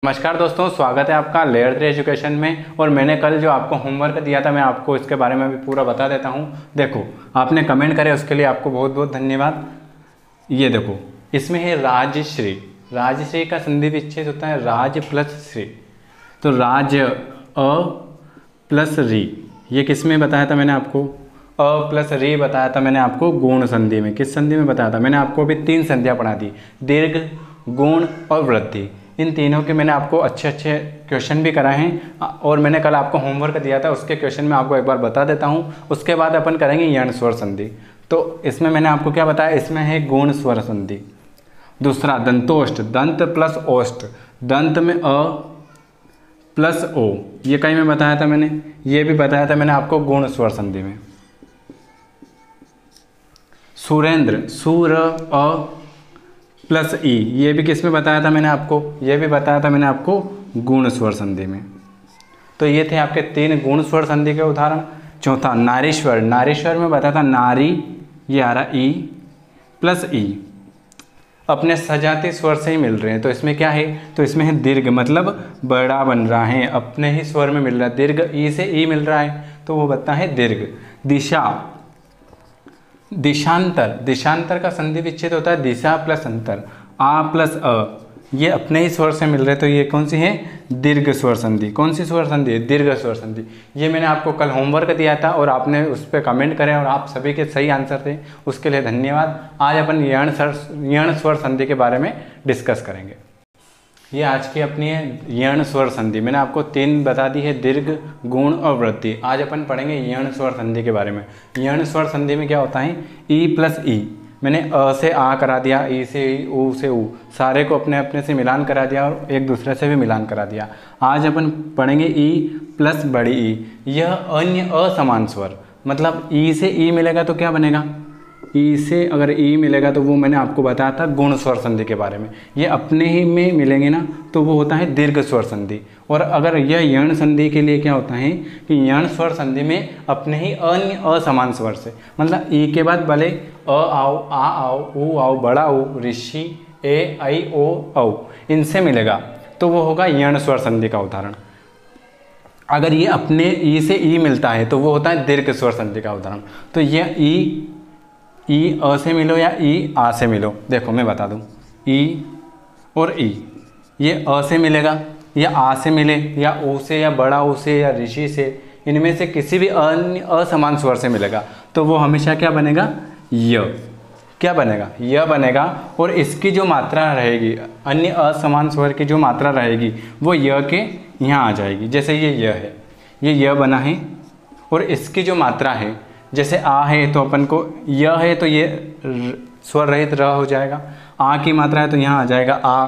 नमस्कार दोस्तों, स्वागत है आपका लेयर 3 एजुकेशन में। और मैंने कल जो आपको होमवर्क दिया था मैं आपको इसके बारे में भी पूरा बता देता हूँ। देखो, आपने कमेंट करे उसके लिए आपको बहुत बहुत धन्यवाद। ये देखो, इसमें है राजश्री। राजश्री का संधि विच्छेद होता है राज प्लस श्री। तो राज अ प्लस री, ये किस में बताया था मैंने आपको? अ प्लस री बताया था मैंने आपको गुण संधि में। किस संधि में बताया था? मैंने आपको अभी 3 संधियाँ पढ़ा दी, दीर्घ, गुण और वृद्धि। इन तीनों के मैंने आपको अच्छे अच्छे क्वेश्चन भी कराए हैं और मैंने कल आपको होमवर्क दिया था, उसके क्वेश्चन मैं आपको एक बार बता देता हूँ। उसके बाद अपन करेंगे यण स्वर संधि। तो इसमें मैंने आपको क्या बताया? इसमें है गुण स्वर संधि। दूसरा दंतोष्ठ, दंत प्लस ओष्ठ, दंत में अ प्लस ओ, ये कहीं में बताया था मैंने, ये भी बताया था मैंने आपको गुण स्वर संधि में। सुरेंद्र, सुर अ प्लस ई, ये भी किस में बताया था मैंने आपको? ये भी बताया था मैंने आपको गुण स्वर संधि में। तो ये थे आपके 3 गुण स्वर संधि के उदाहरण। चौथा नारीश्वर, नारीश्वर में बताया था नारी, ये आ रहा ई प्लस ई, अपने सजाती स्वर से ही मिल रहे हैं। तो इसमें क्या है? तो इसमें है दीर्घ, मतलब बड़ा बन रहा है, अपने ही स्वर में मिल रहा है। दीर्घ ई से ई मिल रहा है तो वो बनता है दीर्घ। दिशा, दिशांतर, दिशांतर का संधि विच्छेद होता है दिशा प्लस अंतर, आ प्लस अ, ये अपने ही स्वर से मिल रहे, तो ये कौन सी है? दीर्घ स्वर संधि। कौन सी स्वर संधि है? दीर्घ स्वर संधि। ये मैंने आपको कल होमवर्क दिया था और आपने उस पर कमेंट करे और आप सभी के सही आंसर थे, उसके लिए धन्यवाद। आज अपन यण स्वर संधि के बारे में डिस्कस करेंगे। ये आज की अपनी है यण स्वर संधि। मैंने आपको 3 बता दी है, दीर्घ, गुण और वृद्धि। आज अपन पढ़ेंगे यण स्वर संधि के बारे में। यण स्वर संधि में क्या होता है? ई प्लस ई, मैंने अ से आ करा दिया, ई से ई, ऊ से ऊ, सारे को अपने अपने से मिलान करा दिया और एक दूसरे से भी मिलान करा दिया। आज अपन पढ़ेंगे ई प्लस बड़ी ई। यह अन्य असमान स्वर, मतलब ई से ई मिलेगा तो क्या बनेगा? ई से अगर ई मिलेगा तो वो मैंने आपको बताया था गुण स्वर संधि के बारे में। ये अपने ही में मिलेंगे ना तो वो होता है दीर्घ स्वर संधि। और अगर यह यण संधि के लिए क्या होता है कि यण स्वर संधि में अपने ही अन्य असमान स्वर से, मतलब ई के बाद भले अ आओ, आ आओ, ऊ आओ, बड़ा ऊ, ऋषि, ए, आई, ओ, औ, इनसे मिलेगा तो वो होगा यण स्वर संधि का उदाहरण। अगर ये अपने ई से ई मिलता है तो वो होता है दीर्घ स्वर संधि का उदाहरण। तो यह ई अ से मिलो या ई आ से मिलो, देखो मैं बता दूं, ई और ई, ये अ से मिलेगा या आ से मिले या ऊ से या बड़ा ऊ से या ऋषि से, इनमें से किसी भी अन्य असमान स्वर से मिलेगा तो वो हमेशा क्या बनेगा? य। क्या बनेगा? य बनेगा। और इसकी जो मात्रा रहेगी, अन्य असमान स्वर की जो मात्रा रहेगी वो य के यहाँ आ जाएगी। जैसे ये य है, ये य बना है और इसकी जो मात्रा है, जैसे आ है तो अपन को य है तो ये स्वर रहित र हो जाएगा, आ की मात्रा है तो यहाँ आ जाएगा आ,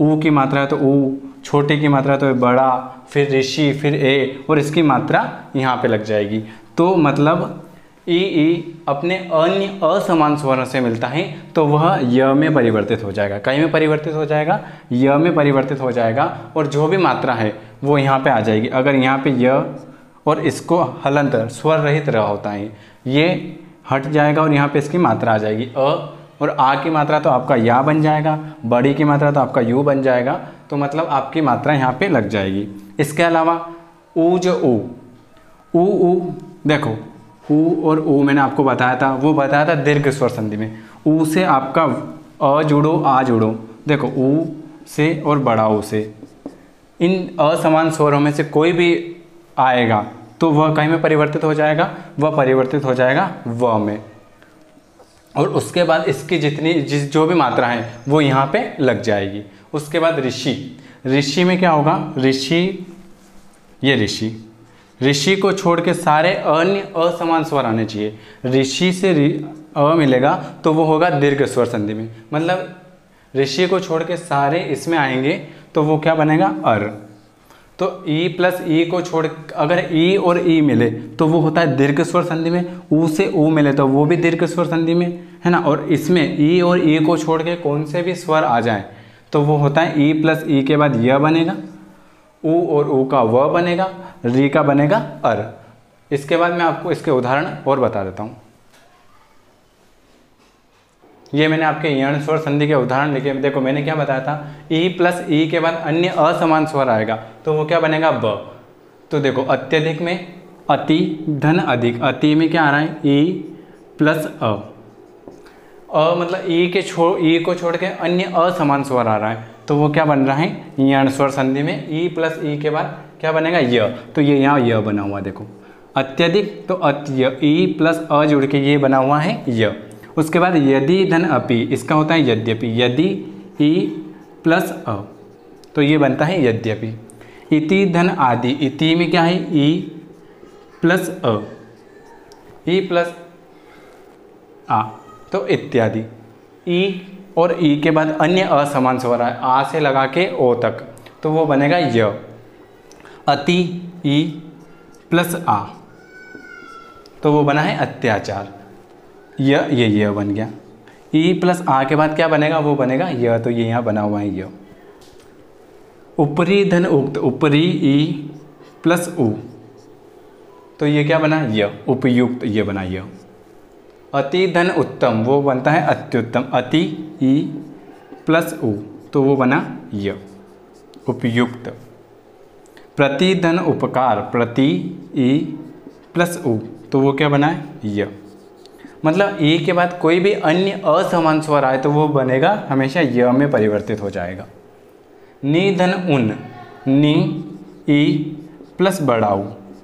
ऊ की मात्रा है तो ऊ, छोटे की मात्रा है तो बड़ा, फिर ऋषि, फिर ए, और इसकी मात्रा यहाँ पे लग जाएगी। तो मतलब ई अपने अन्य असमान स्वरों से मिलता है तो वह य में परिवर्तित हो जाएगा। कहीं में परिवर्तित हो जाएगा? य में परिवर्तित हो जाएगा। और जो भी मात्रा है वो यहाँ पे आ जाएगी। अगर यहाँ पे य और इसको हलंतर स्वर रहित र होता है, ये हट जाएगा और यहाँ पे इसकी मात्रा आ जाएगी अ, और आ की मात्रा तो आपका या बन जाएगा, बड़ी की मात्रा तो आपका यू बन जाएगा। तो मतलब आपकी मात्रा यहाँ पे लग जाएगी। इसके अलावा ऊ, जो ऊ देखो, ऊ और ऊ मैंने आपको बताया था, वो बताया था दीर्घ स्वर संधि में। ऊ से आपका अ जुड़ो, आ जुड़ो, देखो ऊ से और बड़ा ऊ से, इन असमान स्वरों में से कोई भी आएगा तो वह कहीं में परिवर्तित हो जाएगा, वह परिवर्तित हो जाएगा व में। और उसके बाद इसकी जो भी मात्रा है वो यहाँ पे लग जाएगी। उसके बाद ऋषि, ऋषि में क्या होगा? ये ऋषि को छोड़ के सारे अन्य असमान स्वर आने चाहिए। ऋषि से अ मिलेगा तो वो होगा दीर्घ स्वर संधि में, मतलब ऋषि को छोड़ के सारे इसमें आएंगे तो वो क्या बनेगा? अर। तो ई प्लस ई को छोड़, अगर ई और ई मिले तो वो होता है दीर्घ स्वर संधि में, ऊ से ऊ मिले तो वो भी दीर्घ स्वर संधि में, है ना। और इसमें ई और ई को छोड़ के कौन से भी स्वर आ जाए तो वो होता है ई प्लस ई के बाद य बनेगा, ऊ और ऊ का व बनेगा, री का बनेगा अर। इसके बाद मैं आपको इसके उदाहरण और बता देता हूँ। ये मैंने आपके यण स्वर संधि के उदाहरण लिखे। देखो मैंने क्या बताया था, ई प्लस ई के बाद अन्य असमान स्वर आएगा तो वो क्या बनेगा, ब। तो देखो अत्यधिक में अति धन अधिक, अति में क्या आ रहा है, ई प्लस अ मतलब ई को छोड़ के अन्य असमान स्वर आ रहा है तो वो क्या बन रहा है, यण स्वर संधि में ई प्लस ई के बाद क्या बनेगा, य। तो ये यहाँ य बना हुआ देखो, अत्यधिक तो अत्य, ई प्लस अ जुड़ के ये बना हुआ है य। उसके बाद यदि धन अपि, इसका होता है यद्यपि, यदि ई प्लस अ तो ये बनता है यद्यपि। इति धन आदि, इति में क्या है, ई प्लस अ, ई प्लस आ तो इत्यादि। ई और ई के बाद अन्य असमान स्वर है, आ से लगा के ओ तक तो वो बनेगा य। अति ई प्लस आ तो वो बना है अत्याचार, ये बन गया। ई प्लस आ के बाद क्या बनेगा, वो बनेगा य, तो ये यहाँ बना हुआ है य। ऊपरी धन उक्त, ऊपरी ई प्लस उ तो ये क्या बना, य। उपयुक्त ये बना य। अति धन उत्तम वो बनता है अत्युत्तम, अति ई प्लस उ तो वो बना य, उपयुक्त। प्रति धन उपकार, प्रति ई प्लस उ तो वो क्या बना है, य। मतलब ई के बाद कोई भी अन्य असमान स्वर आए तो वो बनेगा हमेशा य में परिवर्तित हो जाएगा। नि धन उन, नि ई प्लस बड़ा उ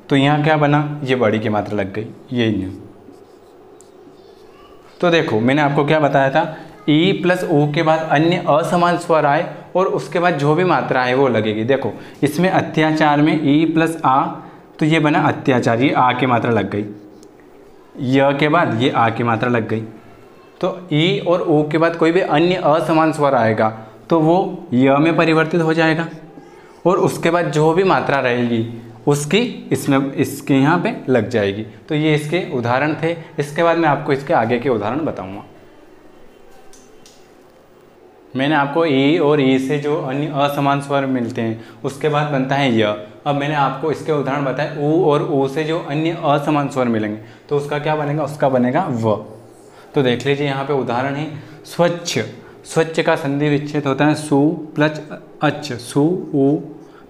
तो यहाँ क्या बना, ये बड़ी की मात्रा लग गई, ये न। तो देखो मैंने आपको क्या बताया था, ई प्लस ओ के बाद अन्य असमान स्वर आए और उसके बाद जो भी मात्रा है वो लगेगी। देखो इसमें अत्याचार में ई प्लस आ तो ये बना अत्याचार, ये आ की मात्रा लग गई, य के बाद ये आ की मात्रा लग गई। तो ई और ओ के बाद कोई भी अन्य असमान स्वर आएगा तो वो य में परिवर्तित हो जाएगा और उसके बाद जो भी मात्रा रहेगी उसकी इसके यहाँ पे लग जाएगी। तो ये इसके उदाहरण थे। इसके बाद मैं आपको इसके आगे के उदाहरण बताऊंगा। मैंने आपको ई और ई से जो अन्य असमान स्वर मिलते हैं उसके बाद बनता है य। अब मैंने आपको इसके उदाहरण बताए, ऊ और ऊ से जो अन्य असमान स्वर मिलेंगे तो उसका क्या बनेगा, उसका बनेगा व। तो देख लीजिए यहाँ पे उदाहरण है, स्वच्छ, स्वच्छ का संधि विच्छेद होता है सु प्लस अच्छ, सु उ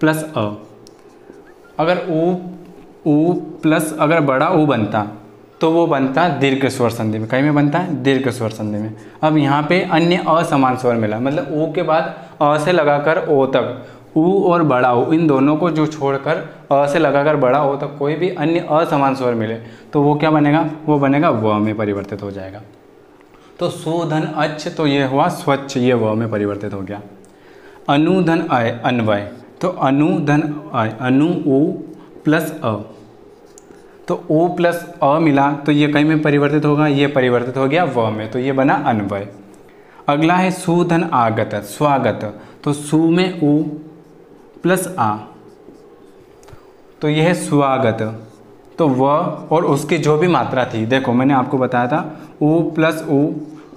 प्लस अ। अगर ऊ प्लस अगर बड़ा ऊ बनता तो वो बनता है दीर्घ स्वर संधि में, कहीं में बनता है दीर्घ स्वर संधि में। अब यहाँ पे अन्य असमान स्वर मिला, मतलब ऊ के बाद अ से लगाकर ओ तक, ऊ और बड़ा ऊ इन दोनों को जो छोड़कर अ से लगाकर बड़ा ओ तक कोई भी अन्य असमान स्वर मिले तो वो क्या बनेगा, वो बनेगा व में परिवर्तित हो जाएगा। तो सुधन अच्छ तो ये हुआ स्वच्छ, ये व में परिवर्तित हो गया। अनुधन अय अन्वय, तो अनुधन अय, अनु ऊ प्लस अ तो ओ प्लस अ मिला तो ये कहीं में परिवर्तित होगा, ये परिवर्तित हो गया व में, तो ये बना अन्वय। अगला है सुधन आगत, स्वागत, तो सु में उ प्लस आ तो ये है स्वागत। तो व और उसकी जो भी मात्रा थी, देखो मैंने आपको बताया था उ प्लस उ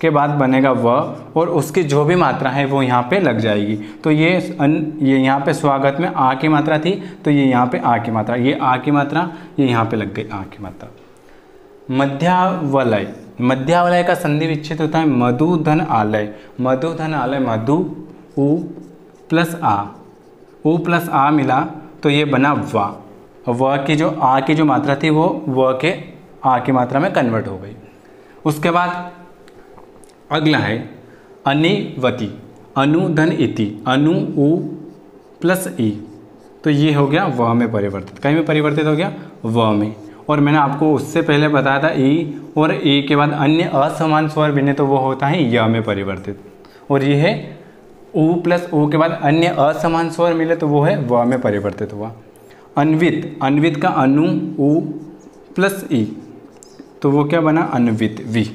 के बाद बनेगा व और उसकी जो भी मात्रा है वो यहाँ पे लग जाएगी। तो ये यहाँ पे स्वागत में आ की मात्रा थी तो ये यहाँ पे आ की मात्रा, ये आ की मात्रा ये यहाँ पे लग गई आ की मात्रा। मध्यावलय, मध्यावलय का संधि विच्छेद होता है मधुधन आलय, मधुधन आलय, मधु उ प्लस आ, उ प्लस आ मिला तो ये बना वा, व की जो आ की जो मात्रा थी वो व के आ की मात्रा में कन्वर्ट हो गई। उसके बाद अगला है अनिवति, अनुधन इति, अनु उ प्लस ई तो ये हो गया व में परिवर्तित, कहीं में परिवर्तित हो गया व में। और मैंने आपको उससे पहले बताया था ई और ई के बाद अन्य असमान स्वर बने तो वो होता है य में परिवर्तित, और ये है उ प्लस उ के बाद अन्य असमान स्वर मिले तो वो है व में परिवर्तित हुआ। अन्वित, अन्वित का अनु उ प्लस ई तो वो क्या बना अन्वित वी।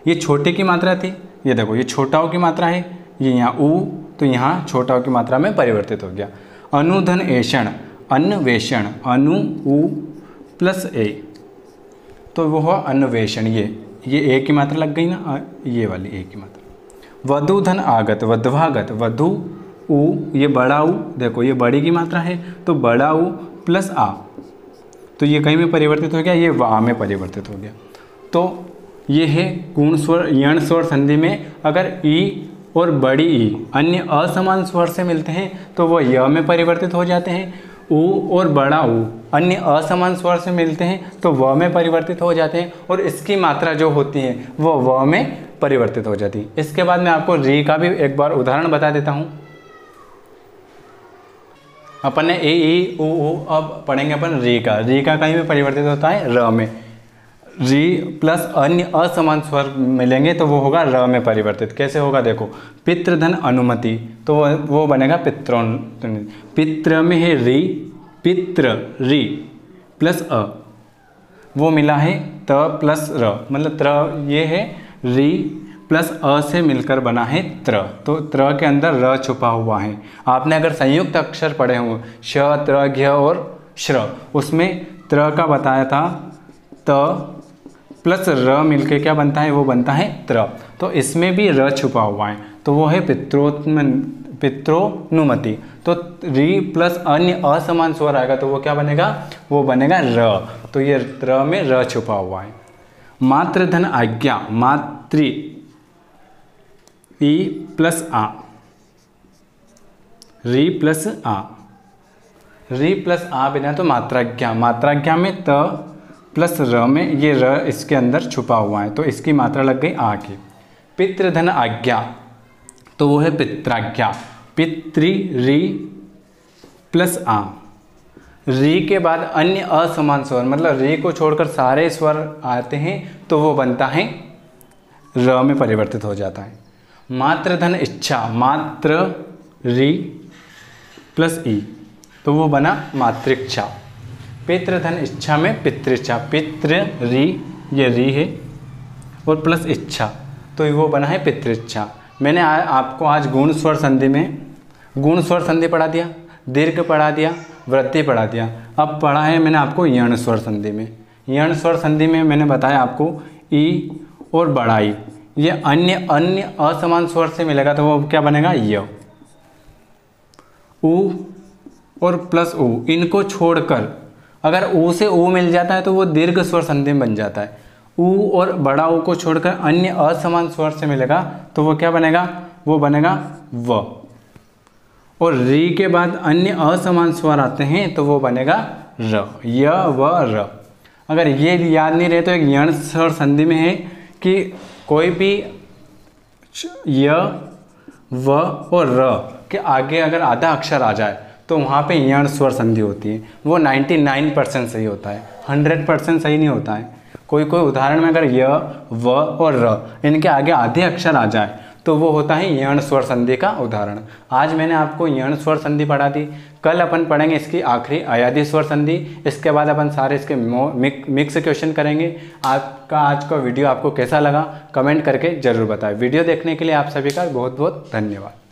ये छोटे की मात्रा थी, ये देखो ये छोटाओं की मात्रा है, ये यहाँ उ तो यहाँ छोटाओं की मात्रा में परिवर्तित हो गया। अनुधन एषण, अन्वेषण, अनु उ प्लस ए तो वो हुआ अन्वेषण, ये ए की मात्रा लग गई ना, ये वाली ए की मात्रा। वधुधन आगत, वध्वागत, वधु उ ये बड़ा उ, देखो ये बड़ी की मात्रा है तो बड़ा उ प्लस आ तो ये कहीं में परिवर्तित हो गया, ये वा में परिवर्तित हो गया। तो ये है गुण स्वर यण स्वर संधि में अगर ई और बड़ी ई अन्य असमान स्वर से मिलते हैं तो वो य में परिवर्तित हो जाते हैं। ऊ और बड़ा ऊ अन्य असमान स्वर से मिलते हैं तो व में परिवर्तित हो जाते हैं और इसकी मात्रा जो होती है वो व में परिवर्तित हो जाती है। इसके बाद मैं आपको री का भी एक बार उदाहरण बता देता हूँ। अपन ने ए ई ऊ अब पढ़ेंगे अपन री का। री का कहीं भी परिवर्तित होता है र में। री प्लस अन्य असमान स्वर मिलेंगे तो वो होगा र में परिवर्तित। कैसे होगा देखो, पितृधन अनुमति तो वो बनेगा पित्रोन। पित्र में है री, पित्र री प्लस अ, वो मिला है त प्लस र, मतलब त्र ये है री प्लस अ से मिलकर बना है त्र। तो त्र के अंदर र छुपा हुआ है। आपने अगर संयुक्त अक्षर पढ़े हों श त्र घ्य और श्र, उसमें त्र का बताया था त प्लस र मिलके क्या बनता है, वो बनता है त्र। तो इसमें भी र छुपा हुआ है तो वो है पित्रोनुमति। तो री प्लस अन्य असमान स्वर आएगा तो वो क्या बनेगा, वो बनेगा र। तो ये त्र में र छुपा हुआ है। मातृधन आज्ञा, मातृ ई प्लस आ, री प्लस आ, री प्लस आ बिना तो मात्राज्ञा, मात्राज्ञा में त प्लस र में ये र इसके अंदर छुपा हुआ है तो इसकी मात्रा लग गई आ की। पितृधन आज्ञा तो वो है पित्राज्ञा, पितृ री प्लस आ। री के बाद अन्य असमान स्वर, मतलब री को छोड़कर सारे स्वर आते हैं तो वो बनता है र में परिवर्तित हो जाता है। मातृधन इच्छा, मात्र री प्लस ई तो वो बना मातृच्छा। पितृधन इच्छा में पितृच्छा, पितृ री ये री है और प्लस इच्छा तो वो बना है पितृच्छा। मैंने आपको आज गुण स्वर संधि में गुण स्वर संधि पढ़ा दिया, दीर्घ पढ़ा दिया, वृद्धि पढ़ा दिया। अब पढ़ा है मैंने आपको यण स्वर संधि में। यण स्वर संधि में मैंने बताया आपको ई और बड़ा ई ये अन्य असमान स्वर से मिलेगा तो वो क्या बनेगा य। ऊ और प्लस ऊ इनको छोड़कर अगर ऊ से ऊ मिल जाता है तो वो दीर्घ स्वर संधि में बन जाता है। ऊ और बड़ा ऊ को छोड़कर अन्य असमान स्वर से मिलेगा तो वो क्या बनेगा, वो बनेगा व। और री के बाद अन्य असमान स्वर आते हैं तो वो बनेगा र, य व र। अगर ये याद नहीं रहे तो एक यण स्वर संधि में है कि कोई भी य व और र के आगे अगर आधा अक्षर आ जाए तो वहाँ पे यण स्वर संधि होती है। वो 99% सही होता है, 100% सही नहीं होता है। कोई उदाहरण में अगर य व और र इनके आगे आधे अक्षर आ जाए तो वो होता है यण स्वर संधि का उदाहरण। आज मैंने आपको यण स्वर संधि पढ़ा दी। कल अपन पढ़ेंगे इसकी आखिरी अयादी स्वर संधि। इसके बाद अपन सारे इसके मिक्स क्वेश्चन करेंगे। आपका आज का वीडियो आपको कैसा लगा कमेंट करके ज़रूर बताएं। वीडियो देखने के लिए आप सभी का बहुत बहुत धन्यवाद।